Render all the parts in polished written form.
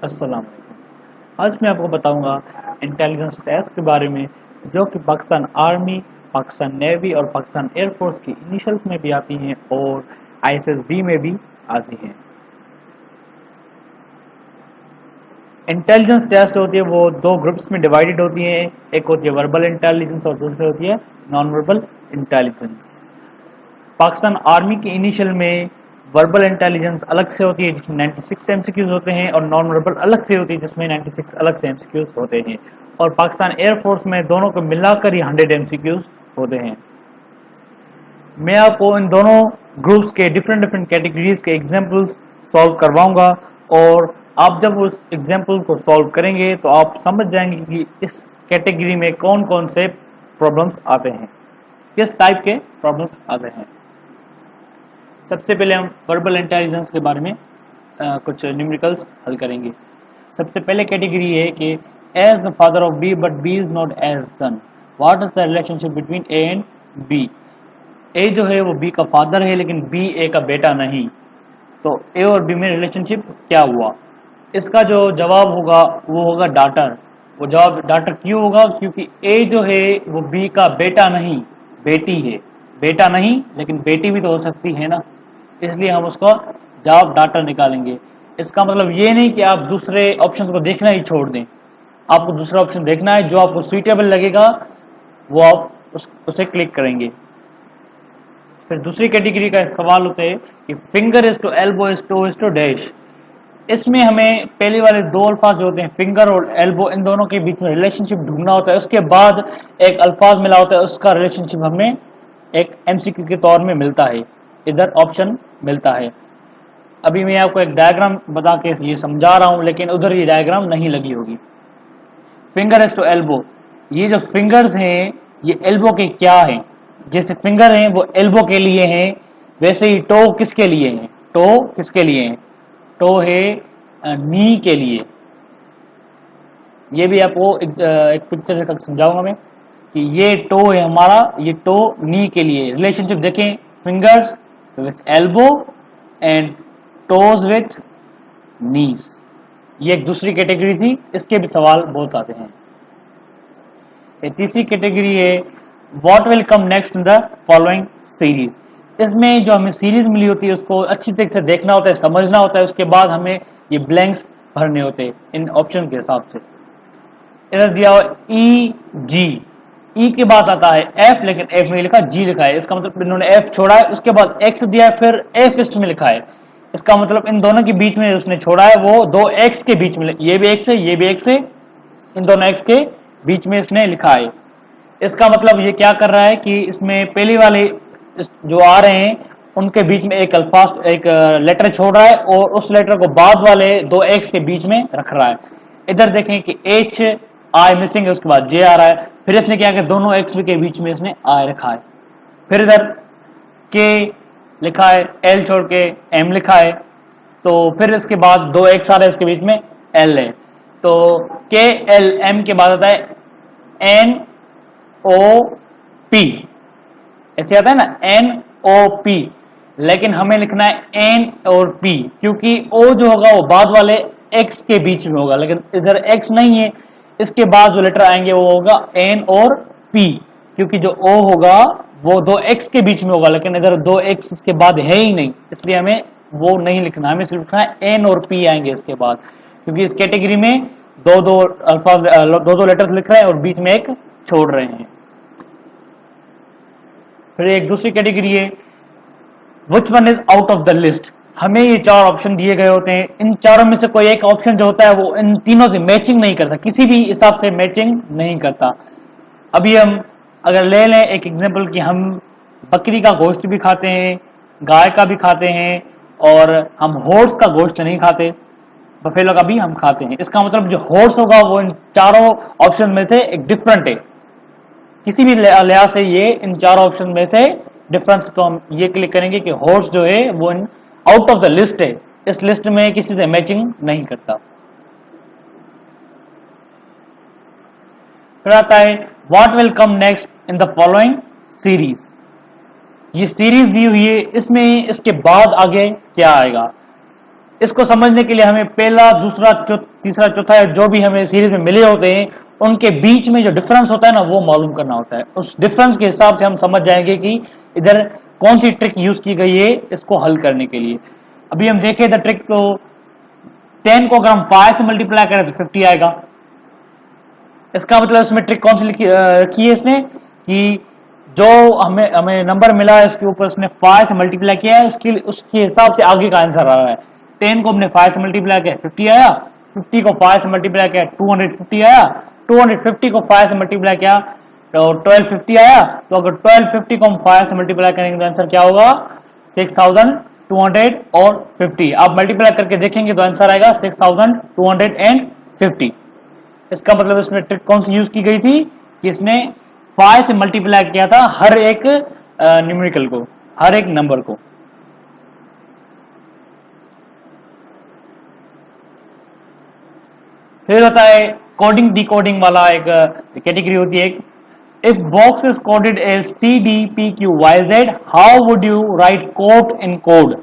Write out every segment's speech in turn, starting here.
अस्सलाम वालेकुम। आज मैं आपको बताऊंगा इंटेलिजेंस टेस्ट के बारे में, जो कि पाकिस्तान आर्मी, पाकिस्तान नेवी और पाकिस्तान एयरफोर्स की इनिशियल्स में भी आती हैं और आईएसएसबी में भी आती हैं। इंटेलिजेंस टेस्ट होती है वो दो ग्रुप्स में डिवाइडेड होती हैं। एक होती है वर्बल इंटेलिजेंस और दूसरी होती है non verbal intelligence. Pakistan army की इनिशियल में वर्बल इंटेलिजेंस अलग से होती है जिसमें 96 एमसीक्यूज होते हैं, और नॉन वर्बल अलग से होती है जिसमें 96 अलग से एमसीक्यूज होते हैं। और पाकिस्तान एयरफोर्स में दोनों को मिलाकर ही 100 एमसीक्यूज होते हैं। मैं आपको इन दोनों ग्रुप्स के डिफरेंट कैटेगरीज के एग्जाम्पल्स सॉल्व करवाऊंगा, और आप जब उस एग्जाम्पल को सॉल्व करेंगे तो आप समझ जाएंगे कि इस कैटेगरी में कौन कौन से प्रॉब्लम्स आते हैं, किस टाइप के प्रॉब्लम्स आते हैं। सबसे पहले हम वर्बल इंटेलिजेंस के बारे में कुछ न्यूमेरिकल्स हल करेंगे। सबसे पहले कैटेगरी है कि as the father of B but B is not as son, what is the relationship between A and B. A जो है वो बी का फादर है लेकिन बी ए का बेटा नहीं, तो ए और बी में रिलेशनशिप क्या हुआ। इसका जो जवाब होगा वो होगा डाटर। वो जवाब डाटर क्यों होगा, क्योंकि ए जो है वो बी का बेटा नहीं बेटी है। बेटा नहीं लेकिन बेटी भी तो हो सकती है ना, इसलिए हम उसका जवाब डाटर निकालेंगे। इसका मतलब ये नहीं कि आप दूसरे ऑप्शन को देखना ही छोड़ दें, आपको दूसरा ऑप्शन देखना है, जो आपको सुइटेबल लगेगा वो आप उसे क्लिक करेंगे। फिर दूसरी कैटेगरी का सवाल होता है कि finger is to elbow is to dash. इसमें हमें पहले वाले दो अल्फाज जो होते हैं फिंगर और एल्बो, इन दोनों के बीच में रिलेशनशिप ढूंढना होता है। उसके बाद एक अल्फाज मिला होता है, उसका रिलेशनशिप हमें एक एमसीक्यू के तौर में मिलता है, इधर ऑप्शन मिलता है। अभी मैं आपको एक डायग्राम बता के ये समझा रहा हूं, लेकिन उधर ये डायग्राम नहीं लगी होगी। फिंगर इज टू एल्बो, ये जो फिंगर्स हैं ये एल्बो के क्या हैं। जैसे फिंगर हैं वो एल्बो के लिए हैं, वैसे ही टो किसके लिए है, टो किसके लिए है, टो है नी के लिए। ये भी आपको एक पिक्चर से समझाऊंगा मैं कि ये टो है हमारा, ये टो नी के लिए। रिलेशनशिप देखें, fingers with elbow and toes with knees. ये एक दूसरी कैटेगरी थी, इसके भी सवाल बहुत आते हैं। तीसरी कैटेगरी है what will come next in the following series. इसमें जो हमें सीरीज मिली होती है उसको अच्छी तरीके से देखना होता है, समझना होता है, उसके बाद हमें ये ब्लैंक्स भरने होते हैं इन ऑप्शन के हिसाब से। इधर दिया हुआ ई जी, ई के बाद आता है एफ, लेकिन एफ में लिखा जी लिखा है, इसका मतलब इन्होंने एफ छोड़ा है, उसके बाद एक्स दिया है, फिर एफ इसमें लिखा है, इसका मतलब इन दोनों के बीच में उसने छोड़ा है वो दो एक्स के बीच में, ये भी एक्स है ये भी एक्स है, इन दोनों एक्स के बीच में इसने लिखा है। इसका मतलब ये क्या कर रहा है कि इसमें पहले वाले जो आ रहे हैं उनके बीच में एक अल्फाज एक लेटर छोड़ रहा है और उस लेटर को बाद वाले दो एक्स के बीच में रख रहा है। इधर देखें कि एच आई मिसिंग है, उसके बाद जे आ रहा है, फिर इसने क्या किया दोनों एक्स के बीच में इसने आई रखा है। फिर इधर के लिखा है, एल छोड़ के एम लिखा है, तो फिर इसके बाद दो एक्स आ रहे हैं, इसके बीच में एल है, तो के एल एम के बाद आता है एन ओ पी, ऐसे आता है ना एन ओ पी, लेकिन हमें लिखना है एन और पी, क्योंकि ओ जो होगा वो बाद वाले एक्स के बीच में होगा, लेकिन इधर एक्स नहीं है, इसके बाद जो लेटर आएंगे वो होगा एन और पी, क्योंकि जो ओ होगा वो दो एक्स के बीच में होगा, लेकिन इधर दो एक्स इसके बाद है ही नहीं, इसलिए हमें वो नहीं लिखना, हमें सिर्फ लिखना है एन और पी आएंगे इसके बाद, क्योंकि इस कैटेगरी में दो अल्फाज दो लेटर लिख रहे हैं और बीच में एक छोड़ रहे हैं। फिर एक दूसरी कैटेगरी है which one is out of the list. हमें ये चार ऑप्शन दिए गए होते हैं, इन चारों में से कोई एक ऑप्शन जो होता है वो इन तीनों से मैचिंग नहीं करता, किसी भी हिसाब से मैचिंग नहीं करता। अभी हम अगर ले लें एक एग्जांपल कि हम बकरी का गोश्त भी खाते हैं, गाय का भी खाते हैं, और हम हॉर्स का गोश्त नहीं खाते, बफेलो का भी हम खाते हैं। इसका मतलब जो हॉर्स होगा वो इन चारों ऑप्शन में से एक डिफरेंट है, किसी भी लिहाज से ये इन चारों ऑप्शन में से डिफरेंस को हम ये क्लिक करेंगे कि हॉर्स जो है वो आउट ऑफ द लिस्ट है, इस लिस्ट में किसी से मैचिंग नहीं करता। फिर आता है what will come next in the following series. ये सीरीज दी हुई है, इसमें इसके बाद आगे क्या आएगा। इसको समझने के लिए हमें पहला, दूसरा, तीसरा, चौथा जो भी हमें सीरीज में मिले होते हैं उनके बीच में जो डिफरेंस होता है ना वो मालूम करना होता है। उस डिफरेंस के हिसाब से हम समझ जाएंगे कि इधर कौन सी ट्रिक यूज की गई है इसको हल करने के लिए। अभी हम देखें द ट्रिक को, 10 को अगर हम 5 से मल्टीप्लाई करें तो 50 आएगा। इसका मतलब इसमें ट्रिक कौन सी की है इसने कि जो हमें हमें नंबर मिला है इसके ऊपर उसने 5 से मल्टीप्लाई किया है, उसके हिसाब से आगे का आंसर आ रहा है। 10 को हमने 5 से मल्टीप्लाई किया 50 आया, 50 को 5 से मल्टीप्लाई किया 250 आया, 250 को 5 से मल्टीप्लाई किया तो 1250 आया। तो अगर 1250 को हम 5 से मल्टीप्लाई करेंगे तो आंसर क्या होगा 6250। आप मल्टीप्लाई करके देखेंगे तो आंसर आएगा 6250। इसका मतलब इसमें ट्रिक कौन सी यूज की गई थी कि इसने 5 से मल्टीप्लाई किया था हर एक न्यूमेरिकल को, हर एक नंबर को। फिर होता है कोडिंग डिकोडिंग वाला एक कैटेगरी होती है। If box is coded as CDPQYZ how would you write code in code.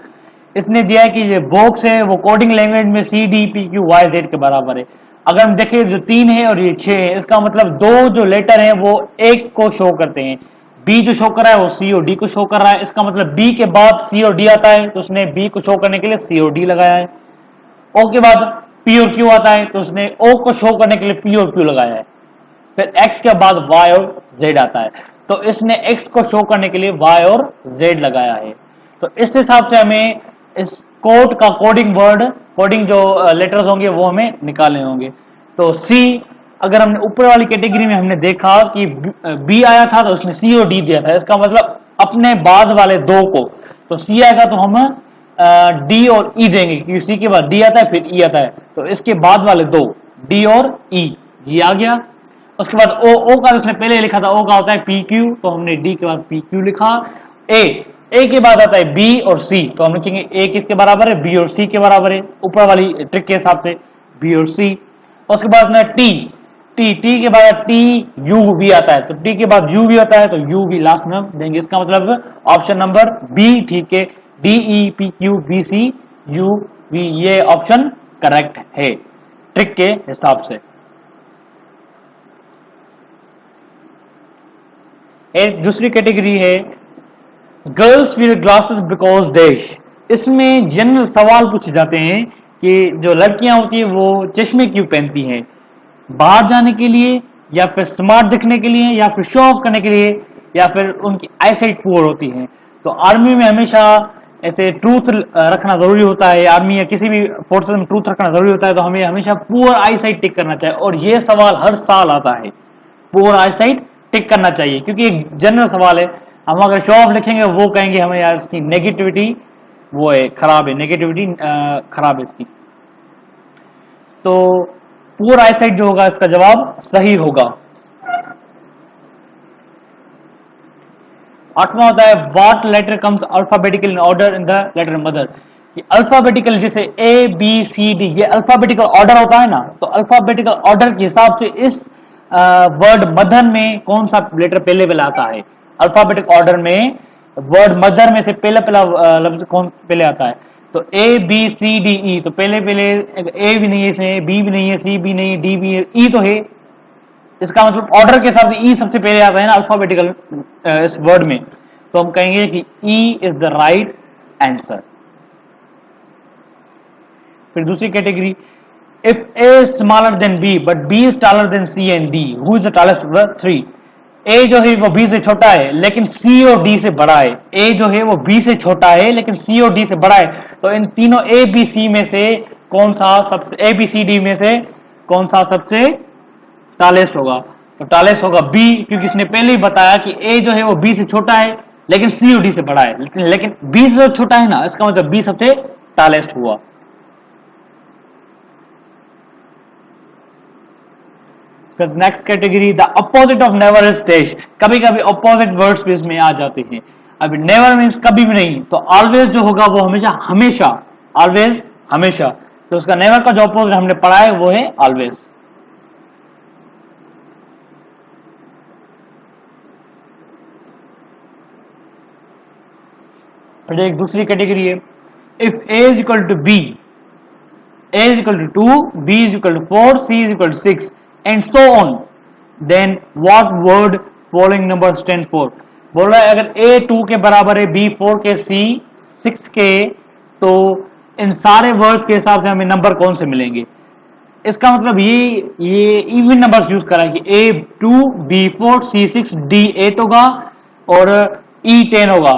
इसने दिया है कि ये बॉक्स है वो कोडिंग लैंग्वेज में CDPQYZ के बराबर है। अगर हम देखें जो 3 है और ये 6 है, इसका मतलब दो जो लेटर है वो एक को शो करते हैं। B जो शो कर रहा है वो C और D को शो कर रहा है, इसका मतलब B के बाद C और D आता है तो उसने B को शो करने के लिए C और D लगाया है। O के बाद P और Q आता है तो उसने O को शो करने के लिए P और Q लगाया है। फिर X के बाद Y और Z आता है तो इसने X को शो करने के लिए Y और Z लगाया है। तो इस हिसाब से हमें इस कोड का कोडिंग वर्ड, कोडिंग जो लेटर्स होंगे वो हमें निकालने होंगे। तो C, अगर हमने ऊपर वाली कैटेगरी में हमने देखा कि B आया था तो उसने C और D दिया था, इसका मतलब अपने बाद वाले दो को, तो C आएगा तो हम D और E देंगे क्योंकि C के बाद D आता है फिर E आता है, तो इसके बाद वाले दो D और E, ये आ गया। उसके बाद O का उसने पहले लिखा था, O का होता है PQ तो हमने D के बाद PQ लिखा। A के बाद आता है B और C तो हम लिखेंगे A किसके बराबर है, B और C के बराबर है, ऊपर वाली ट्रिक के हिसाब से B और C। उसके बाद अपना T के बाद T U V आता है तो T के बाद U V आता है तो U V लास्ट में देंगे। इसका मतलब ऑप्शन नंबर B ठीक है, D E P Q B C U V ये ऑप्शन करेक्ट है ट्रिक के हिसाब से। एक दूसरी कैटेगरी है girls wear glasses because dash. इसमें जनरल सवाल पूछे जाते हैं कि जो लड़कियां होती है वो चश्मे क्यों पहनती हैं, बाहर जाने के लिए या फिर स्मार्ट दिखने के लिए या फिर शो ऑफ करने के लिए या फिर उनकी आईसाइट पुअर होती है। तो आर्मी में हमेशा ऐसे ट्रूथ रखना जरूरी होता है, आर्मी या किसी भी फोर्सेस में ट्रूथ रखना जरूरी होता है, तो हमें हमेशा पुअर आईसाइट टिक करना चाहिए और ये सवाल हर साल आता है, पुअर आईसाइट टिक करना चाहिए क्योंकि एक जनरल सवाल है। हम अगर शो ऑफ लिखेंगे वो कहेंगे हमें यार इसकी नेगेटिविटी वो है खराब है, नेगेटिविटी खराब है इसकी। तो पुअर आईसाइट जो होगा इसका जवाब सही होगा। 8वां होता है what letter comes alphabetical in order in the letter mother. Alphabetical जैसे ABCD ये अल्फाबेटिकल ऑर्डर होता है ना, तो अल्फाबेटिकल ऑर्डर के हिसाब से इस वर्ड मदर में कौन सा लेटर पहले पहले आता है। अल्फाबेटिक ऑर्डर में वर्ड मदर में से पहला लफ्ज कौन पहले आता है, तो ABCDE तो पहले A भी नहीं है इसमें, B भी नहीं है, C भी नहीं है, D भी है, E तो है। इसका मतलब ऑर्डर के हिसाब से E सबसे पहले आता है ना अल्फाबेटिकल इस वर्ड में, तो हम कहेंगे कि E is the right answer. फिर दूसरी category, if A is smaller than B but B is taller than C and D, who is the tallest of the three? A जो है वो B से छोटा है लेकिन C और D से बड़ा है। A जो है वो B से छोटा है लेकिन C और D से बड़ा है, तो इन तीनों ABC में से कौन सा सबसे ABCD में से कौन सा सबसे टालेस्ट होगा, तो टालेस्ट होगा B क्योंकि इसने पहले ही बताया कि A जो है वो B से छोटा है लेकिन C और D से बड़ा है, लेकिन B से छोटा है ना, इसका मतलब B सबसे टालेस्ट हुआ। फिर next category the opposite of never is dash. कभी कभी अपोजिट वर्ड्स भी इसमें आ जाते हैं। अभी नेवर मीन्स कभी भी नहीं, तो ऑलवेज जो होगा वो हमेशा हमेशा, ऑलवेज हमेशा, तो उसका नेवर का जो अपोजिट हमने पढ़ा है वो है ऑलवेज। फिर एक दूसरी कैटेगरी है if A is equal to B A is equal to 2, B is equal to 4, C is equal to 6 and so on, then what word following number stand for? बोल रहा है अगर A 2 के बराबर है, B 4 के, C 6 के, तो इन सारे वर्ड्स के हिसाब से हमें नंबर कौन से मिलेंगे? इसका मतलब ये इवन नंबर्स यूज करा है कि A2, B4, C6, D8 होगा और E10 होगा।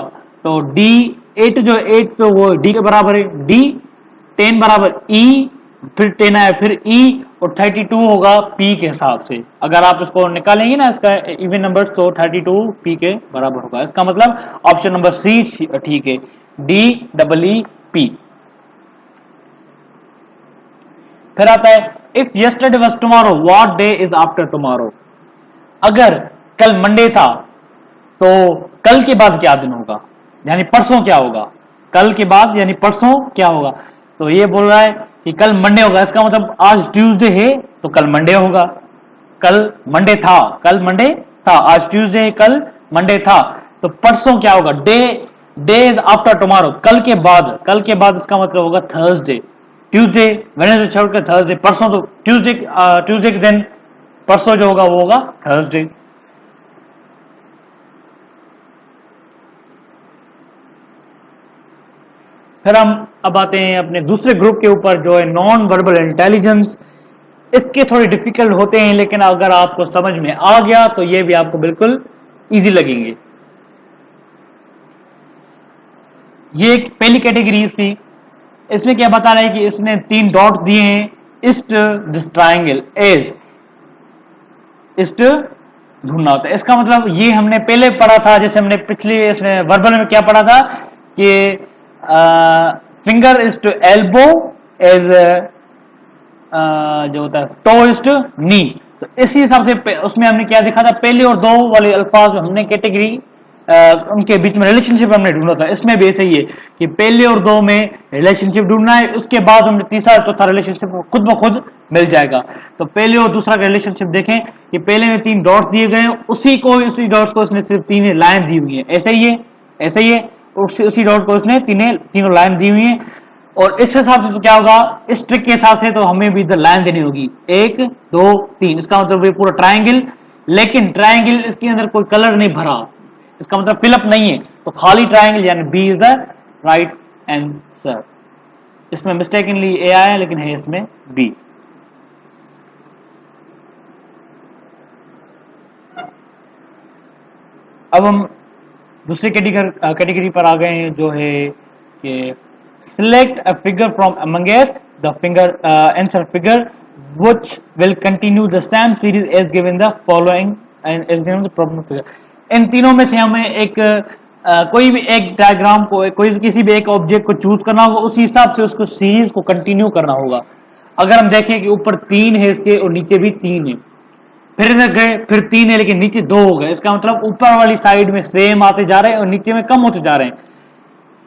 तो D8 जो 8 तो वो D के बराबर है, D10 बराबर E, फिर 10 आया फिर E और 32 होगा P के हिसाब से। अगर आप इसको निकालेंगे ना इसका इवन नंबर्स तो 32 P के बराबर होगा। इसका मतलब ऑप्शन नंबर सी ठीक है, DEEP। फिर आता है if yesterday was tomorrow what day is after tomorrow. अगर कल मंडे था तो कल के बाद क्या दिन होगा, यानी परसों क्या होगा, कल के बाद यानी परसों क्या होगा। तो ये बोल रहा है कि कल मंडे होगा, इसका मतलब आज ट्यूसडे है तो कल मंडे होगा। कल मंडे था, कल मंडे था, आज ट्यूसडे है कल मंडे था, तो परसों क्या होगा, डे इज आफ्टर टुमारो, कल के बाद इसका मतलब होगा थर्सडे। ट्यूसडे वेडनेसडे छोड़कर थर्सडे, परसों तो ट्यूसडे के दिन परसों जो होगा वो होगा थर्सडे। फिर हम अब आते हैं अपने दूसरे ग्रुप के ऊपर जो है नॉन वर्बल इंटेलिजेंस। इसके थोड़े डिफिकल्ट होते हैं लेकिन अगर आपको समझ में आ गया तो ये भी आपको बिल्कुल इजी लगेंगे। ये एक पहली कैटेगरी इसकी, इसमें क्या बता रहा है कि इसने 3 डॉट्स दिए हैं, east this triangle as east ढूंढना होता है। इसका मतलब ये हमने पहले पढ़ा था, जैसे हमने पिछले इसमें वर्बल में क्या पढ़ा था कि finger is to elbow as जो होता है टो इज टू नी। तो इसी हिसाब से उसमें हमने क्या देखा था, पहले और दो वाले अल्फाज में हमने कैटेगरी उनके बीच में रिलेशनशिप हमने ढूंढा था। इसमें भी ऐसे ही है कि पहले और दो में रिलेशनशिप ढूंढना है, उसके बाद हमने तीसरा और चौथा रिलेशनशिप खुद ब खुद मिल जाएगा। तो पहले और दूसरा का रिलेशनशिप देखें कि पहले में 3 डॉट्स दिए गए, उसी डॉट्स को उसने सिर्फ 3 लाइन दी हुई है, ऐसे ही है उसी डॉट को उसने तीनों लाइन दी हुई है। और इस हिसाब से तो क्या होगा, इस ट्रिक के हिसाब से तो हमें भी इधर लाइन देनी होगी 1 2 3। इसका मतलब ये पूरा ट्राइंगल, लेकिन ट्राइंगल इसके अंदर कोई कलर नहीं भरा, इसका मतलब फिलअप नहीं है, तो खाली ट्राइंगल यानी B is the right answer. इसमें मिस्टेकनली ए आया लेकिन है इसमें बी। अब हम दूसरी कैटेगरी पर आ गए हैं जो है कि select a figure from amongst the finger answer figure which will continue the same series as given the following and as given the problem figure. इन तीनों में से हमें एक कोई भी एक डायग्राम को, कोई किसी भी एक ऑब्जेक्ट को चूज करना होगा, उसी हिसाब से उसको सीरीज को कंटिन्यू करना होगा। अगर हम देखें कि ऊपर 3 है इसके और नीचे भी 3 है, फिर इधर गए फिर 3 है लेकिन नीचे 2 हो गए, इसका मतलब ऊपर वाली साइड में सेम आते जा रहे हैं और नीचे में कम होते जा रहे हैं।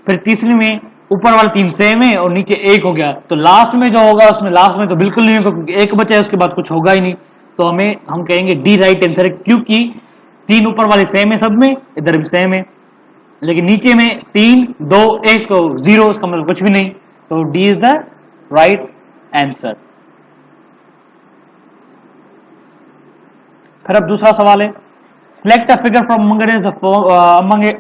फिर तीसरी में ऊपर वाले 3 सेम है और नीचे 1 हो गया, तो लास्ट में जो होगा उसमें लास्ट में तो बिल्कुल नहीं होगा क्योंकि 1 बचा है, उसके बाद कुछ होगा ही नहीं। तो हम कहेंगे डी राइट आंसर है, क्योंकि 3 ऊपर वाले सेम है सब में, इधर भी सेम है, लेकिन नीचे में 3 2 1 तो 0, इसका मतलब कुछ भी नहीं, तो D is the right answer. फिर अब दूसरा सवाल है, select a figure from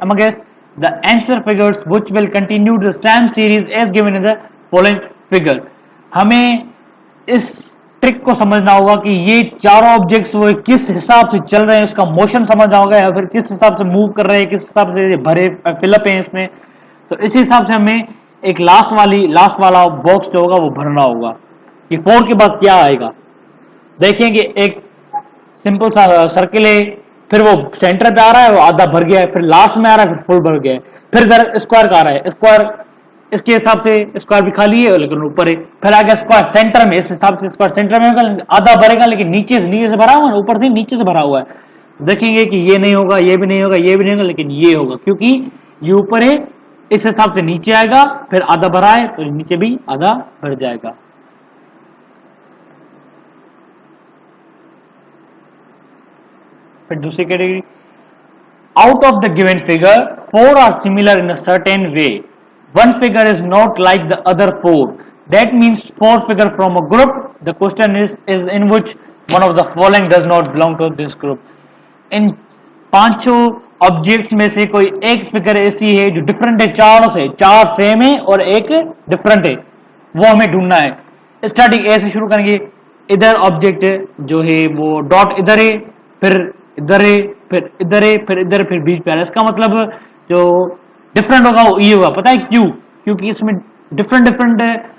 amongst the answer figures which will continue the same series as given in the following figure। हमें इस ट्रिक को समझना होगा कि ये चारों ऑब्जेक्ट्स वो किस हिसाब से चल रहे हैं, उसका मोशन समझना होगा, या फिर किस हिसाब से मूव कर रहे हैं, किस हिसाब से भरे फिलअप हैं इसमें। तो इसी हिसाब से हमें एक लास्ट वाला बॉक्स जो होगा वो भरना होगा कि 4 के बाद क्या आएगा। देखेंगे एक सिंपल सा सर्किल है, फिर वो सेंटर पे आ रहा है, वो आधा भर गया है, फिर लास्ट में आ रहा है, फिर फुल भर गया है, फिर इधर स्क्वायर का आ रहा है, स्क्वायर इसके हिसाब से स्क्वायर भी खाली है लेकिन ऊपर है, फिर आ गया स्क्वायर सेंटर में, इस हिसाब से स्क्वायर सेंटर में होगा, आधा भरेगा लेकिन नीचे से भरा हुआ है, ऊपर से नीचे से भरा हुआ है। देखेंगे कि ये नहीं होगा, ये भी नहीं होगा, ये भी नहीं होगा, लेकिन ये होगा क्योंकि ये ऊपर है, इस हिसाब से नीचे आएगा, फिर आधा भरा है तो नीचे भी आधा भर जाएगा। फिर दूसरी category, out of the given figure 4 are similar in a certain way, one figure is not like the other 4, That means four figure from a group. The question is in which one of the following does not belong to this group. इन पांचों objects में से कोई एक figure ऐसी है जो different है चारों से, चार सेम है और एक डिफरेंट है, वो हमें ढूंढना है। स्टार्टिंग ए से शुरू करेंगे। इधर ऑब्जेक्ट जो है वो डॉट इधर है, फिर इधर है, फिर इधर है, फिर इधर, फिर बीच पे आ रहा है। इसका मतलब जो डिफरेंट होगा वो ये होगा। पता है क्यों? क्योंकि इसमें डिफरेंट डिफरेंट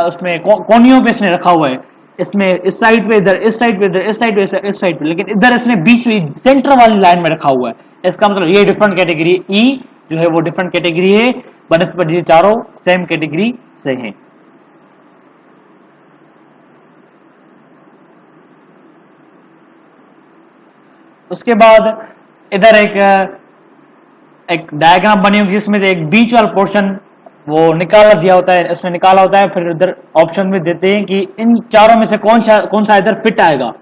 उसमें कोनियों पे इसने रखा हुआ है। इसमें इस साइड पे इधर, इस साइड पे इधर, इस साइड पे इस साइड पे, लेकिन इधर इसने बीच में सेंटर वाली लाइन में रखा हुआ है। इसका मतलब ये डिफरेंट कैटेगरी ई जो है वो डिफरेंट कैटेगरी है, बनस्पत ये चारों सेम कैटेगरी से हैं। उसके बाद इधर एक डायग्राम बनी होगी जिसमें से एक बीच वाला पोर्शन वो निकाला दिया होता है, इसमें निकाला होता है। फिर इधर ऑप्शन में देते हैं कि इन चारों में से कौन सा इधर फिट आएगा,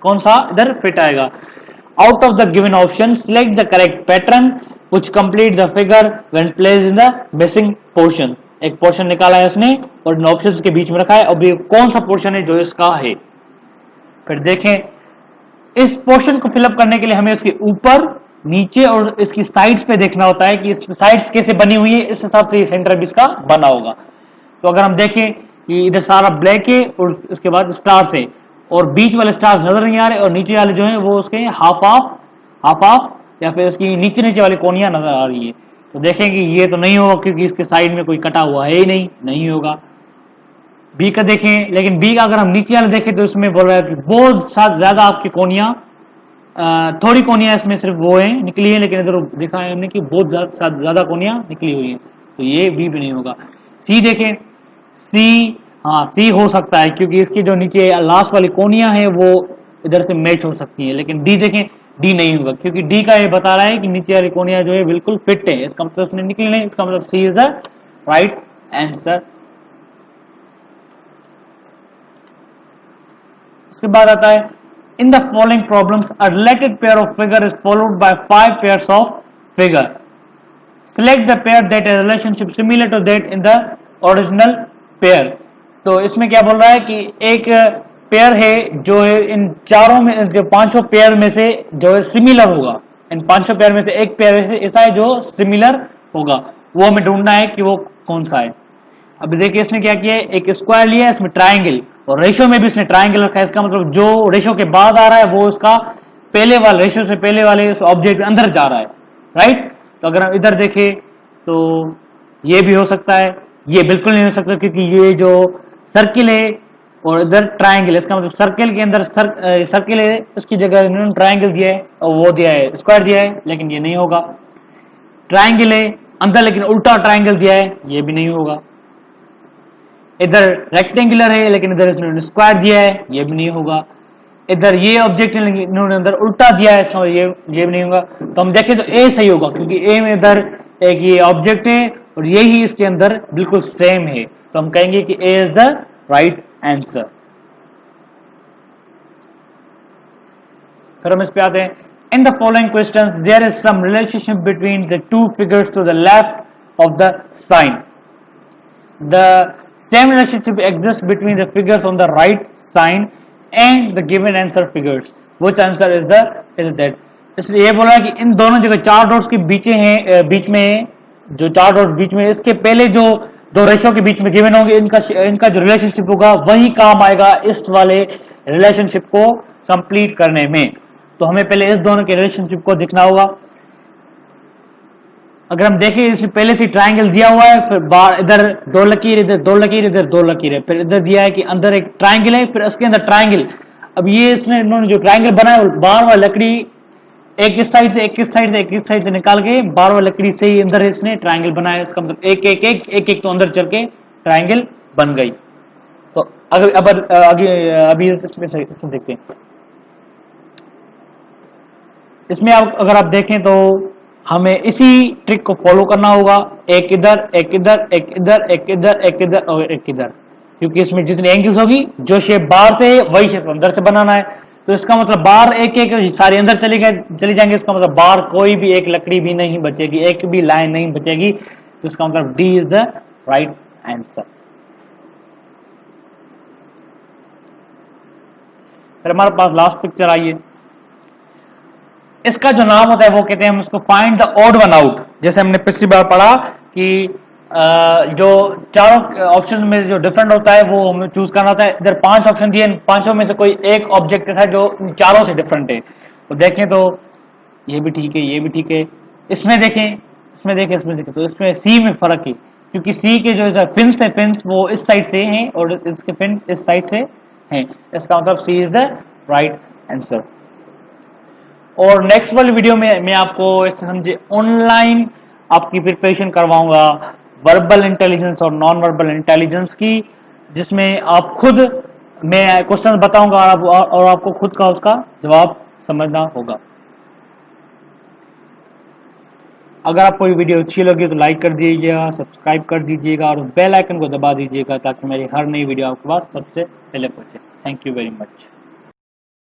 कौन सा इधर फिट आएगा। Out of the given option select the correct pattern which complete the figure when placed in the missing portion. एक पोर्शन निकाला है उसने और इन ऑप्शंस के बीच में रखा है। अब ये कौन सा पोर्शन है जो इसका है। फिर देखें, इस पोर्शन को फिलअप करने के लिए हमें उसके ऊपर, नीचे और इसकी साइड्स पे देखना होता है कि इसकी साइड्स कैसे बनी हुई है, इस हिसाब से ये सेंटर भी इसका बना होगा। तो अगर हम देखें कि इधर सारा ब्लैक है और उसके बाद स्टार्स है और बीच वाले स्टार्स नजर नहीं आ रहे और नीचे वाले जो है वो उसके हाफ ऑफ या फिर इसकी नीचे नीचे वाली कोनियां नजर आ रही है, तो देखेंगे ये तो नहीं होगा क्योंकि इसके साइड में कोई कटा हुआ है ही नहीं होगा। बी का देखें, लेकिन बी का अगर हम नीचे वाले देखें तो इसमें बोल रहा है कि बहुत ज्यादा आपकी कोनियां, थोड़ी कोनियां इसमें सिर्फ वो है निकली है, लेकिन इधर देखा है हमने कि बहुत ज्यादा कोनियां निकली हुई है, तो ये बी भी नहीं होगा। सी देखें, सी, हाँ सी हो सकता है क्योंकि इसकी जो नीचे लास्ट वाली कोनियां है वो इधर से मैच हो सकती है। लेकिन डी देखें, डी नहीं होगा क्योंकि डी का ये बता रहा है कि नीचे वाली कोनियां जो है बिल्कुल फिट है, इसका मतलब उसने निकली नहीं। इसका मतलब सी इज द राइट आंसर। उसके बाद आता है in the following problems a related pair of figure is followed by 5 pairs of figure. Select the pair that has relationship similar to that in the original pair. तो इसमें क्या बोल रहा है कि एक पेयर है जो है इन चारों में, जो पांचों पेयर में से जो है सिमिलर होगा। इन पांचों पेयर में से एक पेयर ऐसा है जो सिमिलर होगा, वो हमें ढूंढना है कि वो कौन सा है। अभी देखिए इसने क्या किया है, एक स्क्वायर लिया है, इसमें ट्राइंगल और रेशो में भी इसने ट्राइंगल रखा है। इसका मतलब जो रेशो के बाद आ रहा है वो उसका पहले वाले रेशो से पहले वाले ऑब्जेक्ट के अंदर जा रहा है, राइट। तो अगर हम इधर देखें तो ये भी हो सकता है, ये बिल्कुल नहीं हो सकता क्योंकि ये जो सर्किल है और इधर ट्राइंगल है, इसका मतलब सर्किल के अंदर सर्किल है, उसकी जगह इन्होंने ट्राइंगल दिया है और वो दिया है स्क्वायर दिया है, लेकिन ये नहीं होगा। ट्राइंगल है अंदर लेकिन उल्टा ट्राइंगल दिया है, ये भी नहीं होगा। इधर रेक्टेंगुलर है लेकिन इधर इसने स्क्वायर दिया है, ये भी नहीं होगा। इधर ये ऑब्जेक्ट है इन्होंने अंदर उल्टा दिया है, इसका ये भी नहीं होगा। तो हम देखें तो ए सही होगा क्योंकि ए में इधर एक ये ऑब्जेक्ट है और यही इसके अंदर बिल्कुल सेम है, तो हम कहेंगे कि A is the right answer. फिर हम इस पे आते हैं। In the following question there is some relationship between the two figures to the left of the sign. The same relationship exists between the figures on the right sign and the given answer figures. Which answer is that? इसलिए ये बोला है कि इन दोनों जगह चार dots के बीच में जो चार डॉट बीच में, इसके पहले जो दो रेशो के बीच में गिवन होंगे, इनका जो रिलेशनशिप होगा वही काम आएगा इस वाले रिलेशनशिप को कंप्लीट करने में। तो हमें पहले इस दोनों के रिलेशनशिप को देखना होगा। अगर हम देखें इसमें पहले से ट्रायंगल दिया हुआ है, फिर बार इधर दो लकीर, इधर दो लकीर, इधर दो लकीर है, फिर इधर दिया है कि अंदर एक ट्रायंगल है, फिर इसके अंदर ट्रायंगल। अब ये इसमें इन्होंने जो ट्रायंगल बनाया बार बार लकड़ी एक इस साइड से एक इस साइड से एक इस साइड से निकाल के बार बार लकड़ी से ही अंदर इसने ट्रायंगल बनाया। इसका मतलब एक एक एक एक एक तो अंदर चल के ट्रायंगल बन गई। तो अभी इसमें देखते हैं। इसमें अगर आप देखें तो हमें इसी ट्रिक को फॉलो करना होगा, एक इधर एक इधर एक इधर एक इधर एक इधर और एक इधर, क्योंकि इसमें जितनी एंगल्स होगी जो शेप बाहर से वही शेप अंदर से बनाना है। तो इसका मतलब बाहर एक एक सारे अंदर चली जाएंगे, इसका मतलब बाहर कोई भी एक लकड़ी भी नहीं बचेगी, एक भी लाइन नहीं बचेगी। तो इसका मतलब D is the right answer. फिर हमारे पास लास्ट पिक्चर आई है, इसका जो नाम होता है वो कहते हैं हम इसको find the odd one out. जैसे हमने पिछली बार पढ़ा कि जो चारों ऑप्शन में जो डिफरेंट होता है वो हमें चूज करना होता है। इधर 5 ऑप्शन दिए, पांचों में से कोई एक ऑब्जेक्ट है जो चारों से डिफरेंट है। तो देखें तो ये भी ठीक है, ये भी ठीक है, इसमें देखें, इसमें देखें, इसमें देखें, तो इसमें सी में फर्क है, क्योंकि सी के जो फिन्स है, फिन्स वो इस साइड से हैं और इसके फिन इस साइड से हैं। इसका मतलब सी इज द राइट आंसर। और नेक्स्ट वाली वीडियो में मैं आपको इससे समझे ऑनलाइन आपकी प्रिपरेशन करवाऊंगा वर्बल इंटेलिजेंस और नॉन वर्बल इंटेलिजेंस की, जिसमें आप खुद मैं क्वेश्चन बताऊंगा और आपको खुद का उसका जवाब समझना होगा। अगर आपको ये वीडियो अच्छी लगी तो लाइक कर दीजिएगा, सब्सक्राइब कर दीजिएगा और बेल आइकन को दबा दीजिएगा ताकि मेरी हर नई वीडियो आपके पास सबसे पहले पहुंचे। Thank you very much.